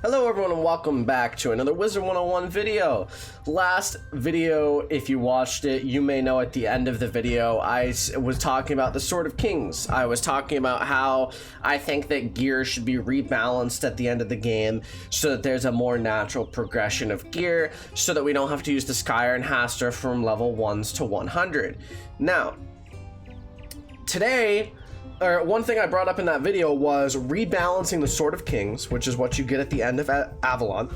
Hello everyone and welcome back to another Wizard 101 video. Last video, if you watched it, you may know at the end of the video I was talking about the Sword of Kings. I was talking about how I think that gear should be rebalanced at the end of the game so that there's a more natural progression of gear so that we don't have to use the Skyrim Haster from level 1s to 100. Now, today, one thing I brought up in that video was rebalancing the Sword of Kings, which is what you get at the end of Avalon,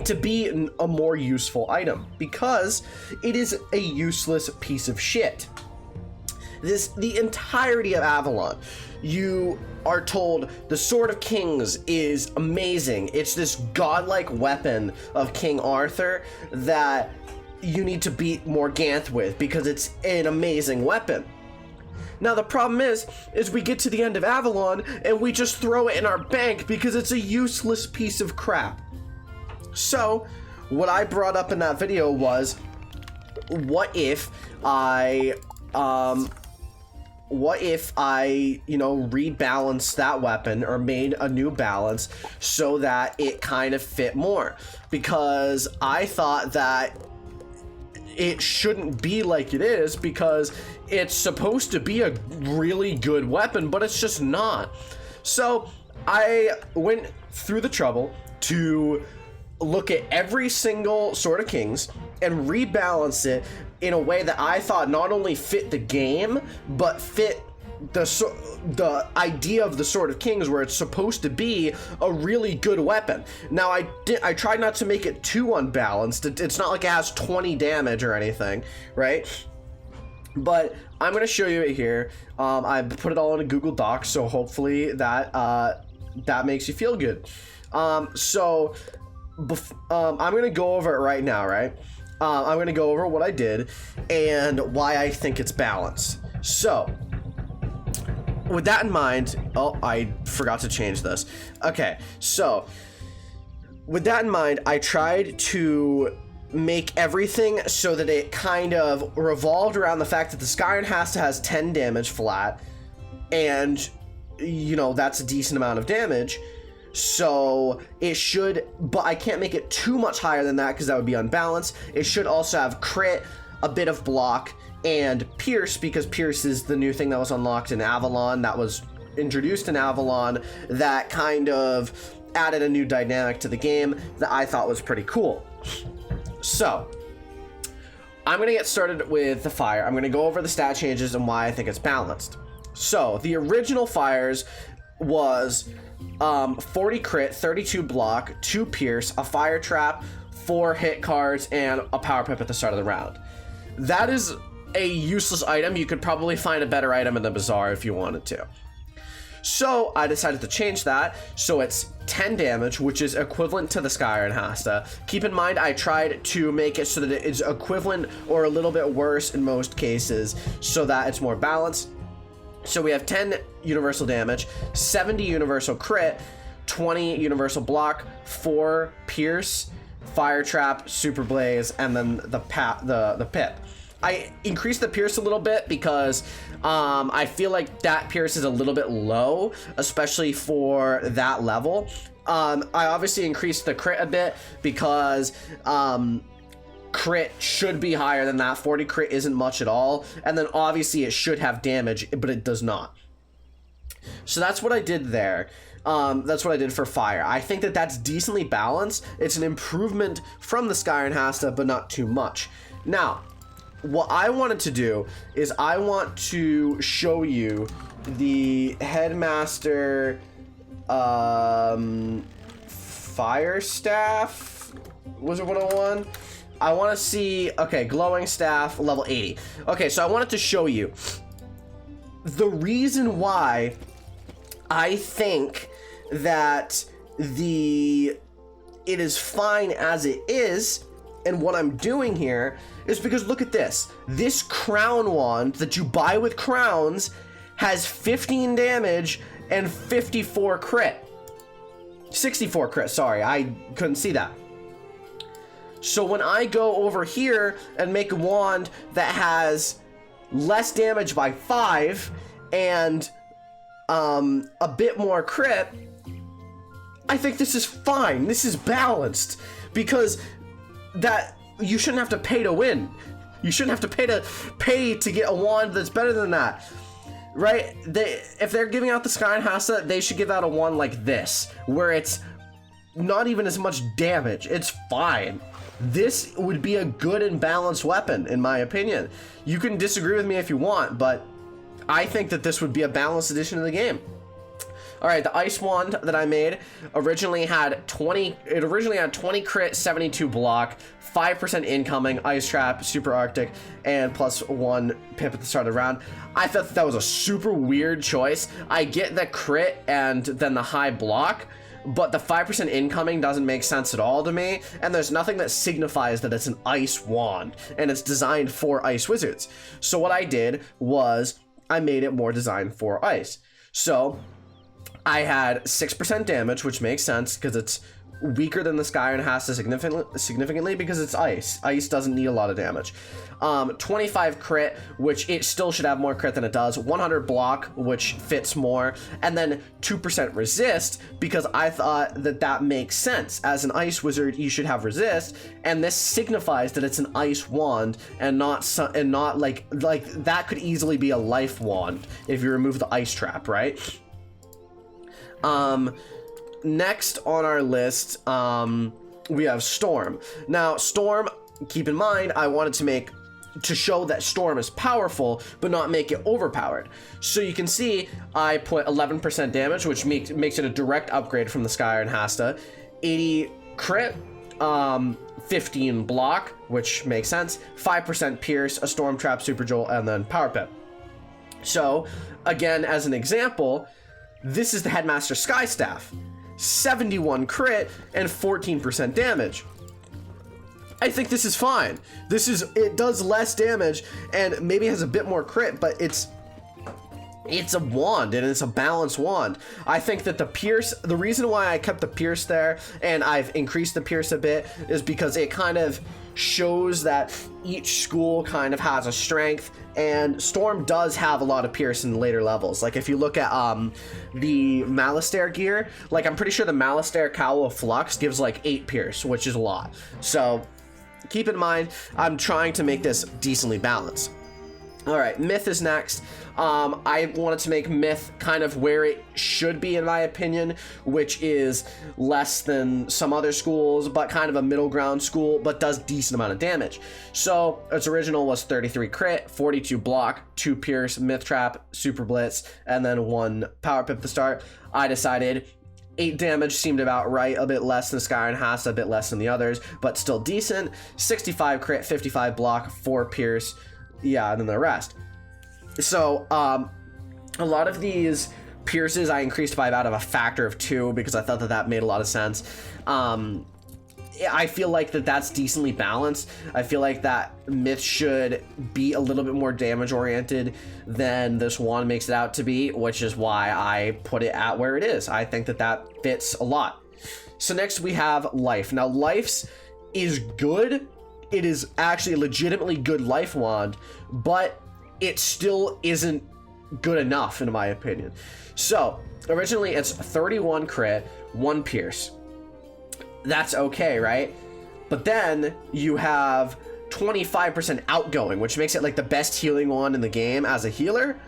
to be a more useful item, because it is a useless piece of shit. The entirety of Avalon, you are told the Sword of Kings is amazing. It's this godlike weapon of King Arthur that you need to beat Morganth with because it's an amazing weapon. Now the problem is we get to the end of Avalon and we just throw it in our bank because it's a useless piece of crap. So what I brought up in that video was, what if I rebalanced that weapon or made a new balance so that it kind of fit more? Because I thought that it shouldn't be like it is, because it's supposed to be a really good weapon, but it's just not. So I went through the trouble to look at every single Sword of Kings and rebalance it in a way that I thought not only fit the game, but fit the idea of the Sword of Kings, where it's supposed to be a really good weapon. Now I tried not to make it too unbalanced. It's not like it has 20 damage or anything, right? But I'm going to show you it here. I put it all in a Google Doc, so hopefully that makes you feel good. I'm going to go over it right now, right? I'm going to go over what I did and why I think it's balanced. So with that in mind, oh, I forgot to change this. Okay, so with that in mind, I tried to make everything so that it kind of revolved around the fact that the Skyrim has 10 damage flat, and you know that's a decent amount of damage. So it should, but I can't make it too much higher than that because that would be unbalanced. It should also have crit, a bit of block, and Pierce, because Pierce is the new thing that was unlocked in Avalon, that was introduced in Avalon, that kind of added a new dynamic to the game that I thought was pretty cool. So I'm going to get started with the fire. I'm going to go over the stat changes and why I think it's balanced. So the original fires was 40 crit, 32 block, 2 pierce, a fire trap, 4 hit cards, and a power pip at the start of the round. That is a useless item. You could probably find a better item in the bazaar if you wanted to. So I decided to change that, so it's 10 damage, which is equivalent to the Skyrim Hasta. Keep in mind, I tried to make it so that it is equivalent or a little bit worse in most cases, so that it's more balanced. So we have 10 universal damage, 70 universal crit, 20 universal block, 4 pierce, fire trap, super blaze, and then the pip. I increased the pierce a little bit because I feel like that pierce is a little bit low, especially for that level. I obviously increased the crit a bit because crit should be higher than that. 40 crit isn't much at all. And then obviously it should have damage, but it does not. So that's what I did there. That's what I did for fire. I think that that's decently balanced. It's an improvement from the Skyrim Hasta, but not too much. Now, what I wanted to do is I want to show you the Headmaster Fire Staff Wizard101. I want to see, okay, Glowing Staff level 80. Okay, so I wanted to show you the reason why I think that it is fine as it is. And what I'm doing here is because look at this. This crown wand that you buy with crowns has 15 damage and 54 crit. 64 crit, sorry, I couldn't see that. So when I go over here and make a wand that has less damage by 5 and a bit more crit, I think this is fine. This is balanced, because that you shouldn't have to pay to win. You shouldn't have to pay to get a wand that's better than that, right? If they're giving out the Sky and Hassa, they should give out a wand like this, where it's not even as much damage. It's fine. This would be a good and balanced weapon, in my opinion. You can disagree with me if you want, but I think that this would be a balanced addition to the game. All right, the ice wand that I made originally had 20. It originally had 20 crit, 72 block, 5% incoming, ice trap, super arctic, and +1 pip at the start of the round. I thought that was a super weird choice. I get the crit and then the high block, but the 5% incoming doesn't make sense at all to me, and there's nothing that signifies that it's an ice wand, and it's designed for ice wizards. So what I did was I made it more designed for ice. So I had 6% damage, which makes sense because it's weaker than the Sky and Hassa significantly because it's ice. Ice doesn't need a lot of damage. 25 crit, which it still should have more crit than it does. 100 block, which fits more. And then 2% resist, because I thought that that makes sense. As an ice wizard, you should have resist, and this signifies that it's an ice wand and not like that could easily be a life wand if you remove the ice trap, right? Next on our list, we have Storm. Now, Storm, keep in mind, I wanted to show that Storm is powerful, but not make it overpowered. So you can see I put 11% damage, which makes it a direct upgrade from the Sky and Hasta. 80 crit, 15 block, which makes sense. 5% pierce, a Storm Trap, Super Jolt, and then Power Pip. So, again, as an example, this is the Headmaster Sky Staff. 71 crit and 14% damage. I think this is fine. It does less damage and maybe has a bit more crit, but it's a wand and it's a balanced wand. I think that the reason why I kept the pierce there and I've increased the pierce a bit is because it kind of shows that each school kind of has a strength, and Storm does have a lot of pierce in later levels. Like if you look at the Malastare gear, like I'm pretty sure the Malastare Cowl of Flux gives like 8 pierce, which is a lot. So keep in mind, I'm trying to make this decently balanced. All right, Myth is next. I wanted to make Myth kind of where it should be, in my opinion, which is less than some other schools, but kind of a middle ground school, but does decent amount of damage. So its original was 33 crit, 42 block, 2 pierce, Myth Trap, Super Blitz, and then 1 Power Pip to start. I decided 8 damage seemed about right, a bit less than Sky and Hassa, a bit less than the others, but still decent. 65 crit, 55 block, 4 pierce, yeah, and then the rest. So a lot of these pierces I increased by about a factor of 2 because I thought that made a lot of sense. I feel like that's decently balanced. I feel like that Myth should be a little bit more damage oriented than this wand makes it out to be, which is why I put it at where it is. I think that fits a lot. So next we have Life. Now Life's is good. It is actually a legitimately good life wand, but it still isn't good enough in my opinion. So originally it's 31 crit, 1 pierce. That's okay, right? But then you have 25% outgoing, which makes it like the best healing wand in the game as a healer,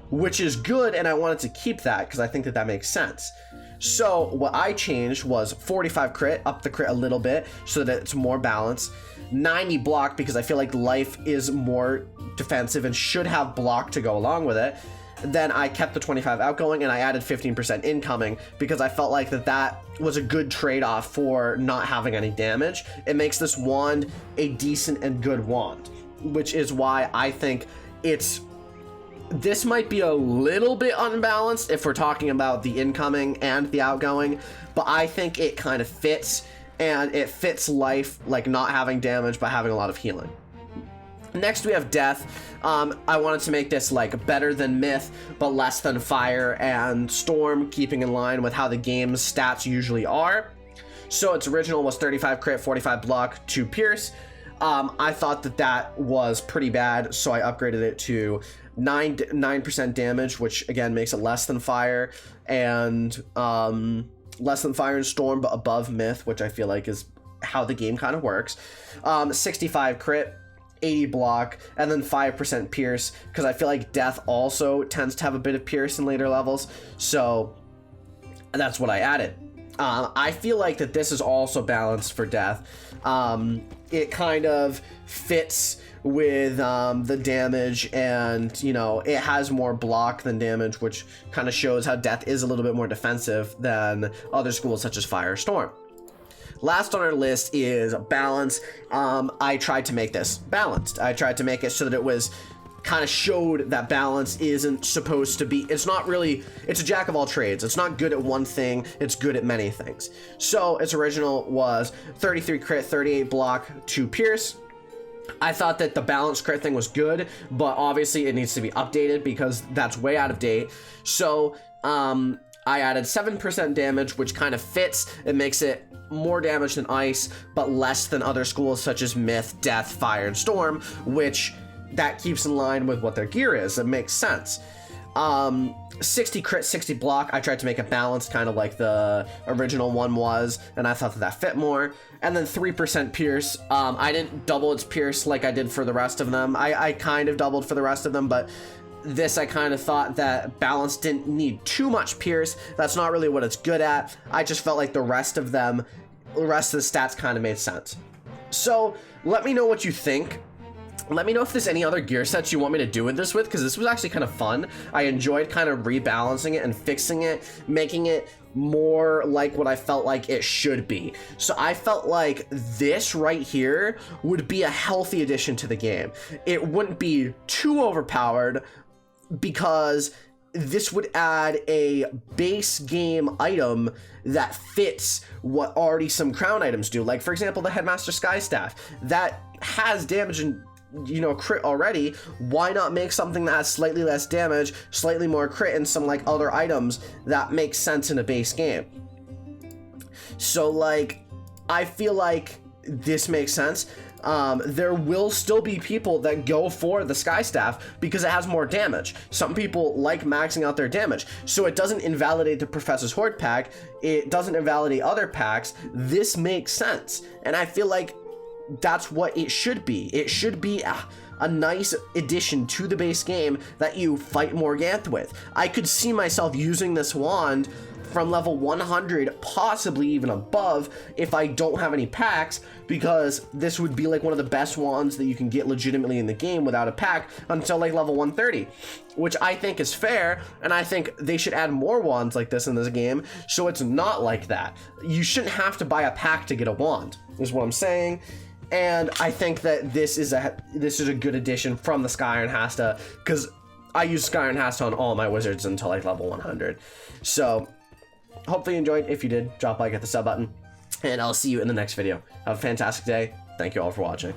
which is good, and I wanted to keep that because I think that makes sense. So what I changed was 45 crit, up the crit a little bit so that it's more balanced. 90 block because I feel like Life is more defensive and should have block to go along with it. Then I kept the 25 outgoing and I added 15% incoming because I felt like that was a good trade-off for not having any damage. It makes this wand a decent and good wand, which is why I think this might be a little bit unbalanced if we're talking about the incoming and the outgoing, but I think it kind of fits, and it fits Life, like not having damage but having a lot of healing. Next we have Death. I wanted to make this like better than Myth but less than Fire and Storm, keeping in line with how the game's stats usually are. So its original was 35 crit, 45 block, 2 pierce. I thought that was pretty bad, so I upgraded it to 9% damage, which again makes it less than Fire, and less than Fire and Storm, but above Myth, which I feel like is how the game kind of works. 65 crit, 80 block, and then 5% pierce, because I feel like Death also tends to have a bit of pierce in later levels, so that's what I added. I feel like that this is also balanced for Death. It kind of fits with the damage, and you know, it has more block than damage, which kind of shows how Death is a little bit more defensive than other schools such as Fire or Storm. Last on our list is balance. I tried to make this balanced. I tried to make it so that it was kind of showed that balance isn't supposed to be, it's not really, it's a jack of all trades. It's not good at one thing, it's good at many things. So its original was 33 crit, 38 block, 2 pierce. I thought that the balanced crit thing was good, but obviously it needs to be updated because that's way out of date. So I added 7% damage, which kind of fits. It makes it more damage than Ice, but less than other schools such as Myth, Death, Fire, and Storm, which that keeps in line with what their gear is. It makes sense. 60 crit, 60 block. I tried to make it balanced, kind of like the original one was, and I thought that that fit more. And then 3% pierce. I didn't double its pierce like I did for the rest of them. I kind of doubled for the rest of them, but this I kind of thought that balance didn't need too much pierce. That's not really what it's good at. I just felt like the rest of them, the rest of the stats kind of made sense. So let me know what you think. Let me know if there's any other gear sets you want me to do with this with, because this was actually kind of fun. I enjoyed kind of rebalancing it and fixing it, making it more like what I felt like it should be. So I felt like this right here would be a healthy addition to the game. It wouldn't be too overpowered, because this would add a base game item that fits what already some crown items do. Like, for example, the Headmaster Sky Staff. That has damage and, you know, crit already. Why not make something that has slightly less damage, slightly more crit, and some, like, other items that make sense in a base game? So, like, I feel like this makes sense. There will still be people that go for the Sky Staff because it has more damage. Some people like maxing out their damage, so it doesn't invalidate the Professor's Horde pack. It doesn't invalidate other packs. This makes sense, and I feel like that's what it should be. It should be a nice addition to the base game that you fight Morganth with. I could see myself using this wand from level 100, possibly even above, if I don't have any packs, because this would be like one of the best wands that you can get legitimately in the game without a pack until like level 130, which I think is fair, and I think they should add more wands like this in this game, so it's not like that. You shouldn't have to buy a pack to get a wand, is what I'm saying. And I think that this is a good addition from the Sky Iron Hasta, because I use Sky Iron Hasta on all my wizards until like level 100. So hopefully you enjoyed. If you did, drop a like at the sub button, and I'll see you in the next video. Have a fantastic day. Thank you all for watching.